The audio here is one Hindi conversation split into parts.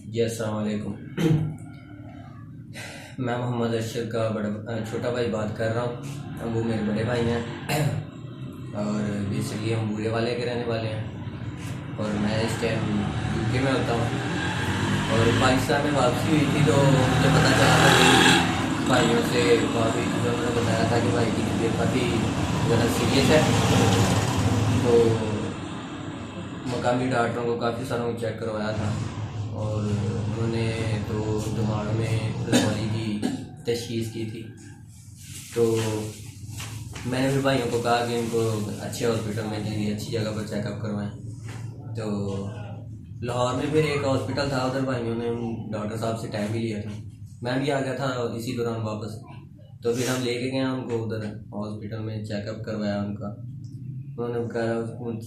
जी अस्सलाम वालेकुम। मैं मोहम्मद अरशद का छोटा भाई बात कर रहा हूँ। वो मेरे बड़े भाई हैं और बेसिकली हम बूढ़े वाले के रहने वाले हैं और मैं इस टाइम यूके में होता हूँ। और पाकिस्तान में वापसी हुई थी तो मुझे पता चला था कि भाइयों से काफ़ी चीज़ों ने बताया था कि भाई की तबीयत काफ़ी ज़्यादा सीरियस है। तो मकामी डॉक्टरों को काफ़ी सारों को चेक करवाया था और उन्होंने तो दिमाग में रसौली की तशखीस की थी। तो मैंने भी भाइयों को कहा कि इनको अच्छे हॉस्पिटल में लिए अच्छी जगह पर चेकअप करवाएं। तो लाहौर में फिर एक हॉस्पिटल था, उधर भाइयों ने डॉक्टर साहब से टाइम भी लिया था। मैं भी आ गया था इसी दौरान वापस। तो फिर हम लेके गए उनको उधर हॉस्पिटल में, चेकअप करवाया उनका। उन्होंने कहा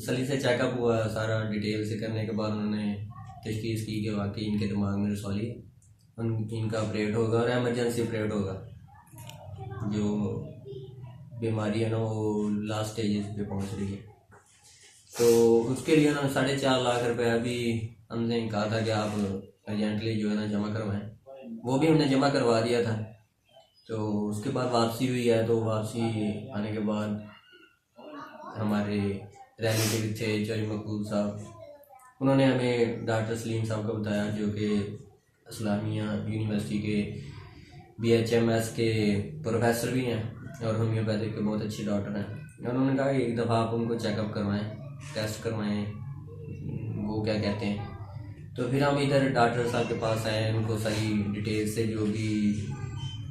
सली से चेकअप हुआ, सारा डिटेल से करने के बाद उन्होंने तशखीस की कि वाकई इनके दिमाग में रसौली है, इनका ऑपरेट होगा और एमरजेंसी ऑपरेट होगा। जो बीमारी है ना वो लास्ट स्टेजेस पे पहुंच रही है। तो उसके लिए ना 4.5 लाख रुपया भी हमने कहा था कि आप अर्जेंटली जो है ना जमा करवाएं। वो भी हमने जमा करवा दिया था। तो उसके बाद वापसी हुई है। तो वापसी आने के बाद हमारे रिलेटिव थे जरी मकबूल साहब, उन्होंने हमें डॉक्टर सलीम साहब को बताया जो कि इस्लामिया यूनिवर्सिटी के BHMS के प्रोफेसर भी हैं और होम्योपैथिक के बहुत अच्छे डॉक्टर हैं। उन्होंने कहा एक दफ़ा आप उनको चेकअप करवाएं, टेस्ट करवाएं, वो क्या कहते हैं। तो फिर हम इधर डॉक्टर साहब के पास आए, उनको सारी डिटेल से जो भी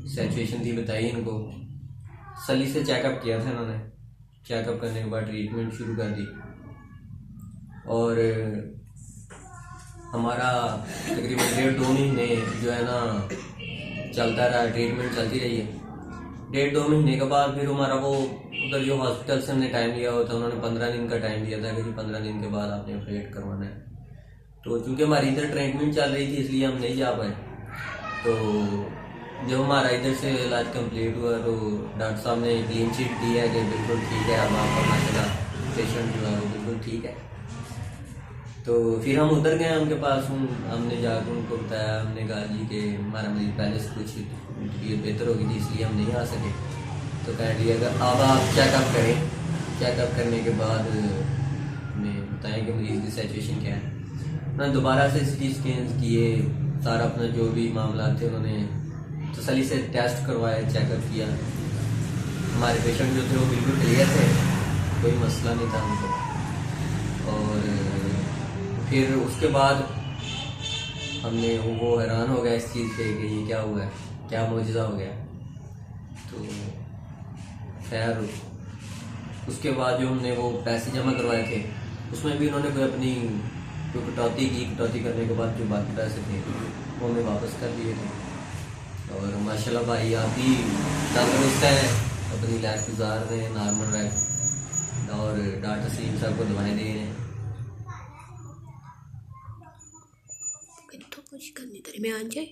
सिचुएशन थी बताई इनको। सली से चेकअप किया था इन्होंने। चेकअप करने के बाद ट्रीटमेंट शुरू कर दी और हमारा तकरीबन 1.5-2 महीने जो है ना चलता रहा, ट्रीटमेंट चलती रही है। 1.5-2 महीने के बाद फिर हमारा वो उधर जो हॉस्पिटल से हमने टाइम लिया हुआ था, उन्होंने 15 दिन का टाइम दिया था कि 15 दिन के बाद आपने ऑपरेट करवाना है। तो चूँकि हमारी इधर ट्रीटमेंट चल रही थी इसलिए हम नहीं जा पाए। तो जब हमारा इधर से इलाज कंप्लीट हुआ तो डॉक्टर साहब ने क्लीन चिट दी है कि बिल्कुल ठीक है, अब आपका माशाल्लाह पेशेंट जो है वो बिल्कुल ठीक है। तो फिर हम उधर गए उनके पास, हमने जाकर उनको बताया, हमने कहा जी कि हमारा मरीज पहले से कुछ तबीयत बेहतर हो गई थी इसलिए हम नहीं आ सके। तो कह दिया अगर अब आप चेकअप करें, चेकअप करने के बाद हमें बताएं कि मरीज़ की सिचुएशन क्या है। उन्होंने दोबारा से CT स्कैन किए, सारा अपना जो भी मामला थे उन्होंने तसल्ली से टेस्ट करवाए, चेकअप किया। हमारे पेशेंट जो थे वो बिल्कुल क्लियर थे, कोई मसला नहीं था उनको। और फिर उसके बाद हमने वो हैरान हो गया इस चीज़ पे कि ये क्या हुआ है, क्या मौजज़ा हो गया। तो खैर उसके बाद जो हमने वो पैसे जमा करवाए थे उसमें भी उन्होंने कोई अपनी कोई कटौती की। कटौती करने के बाद जो बाकी पैसे थे वो हमें वापस कर दिए थे। और माशाल्लाह भाई आप भी तंदुरुस्त हैं, अपनी लाइफ गुजार रहे हैं नॉर्मल लाइफ, और डॉक्टर सलीम साहब को दवाएँ दे रहे हैं। तो कुछ करने तेरे में आ जाए।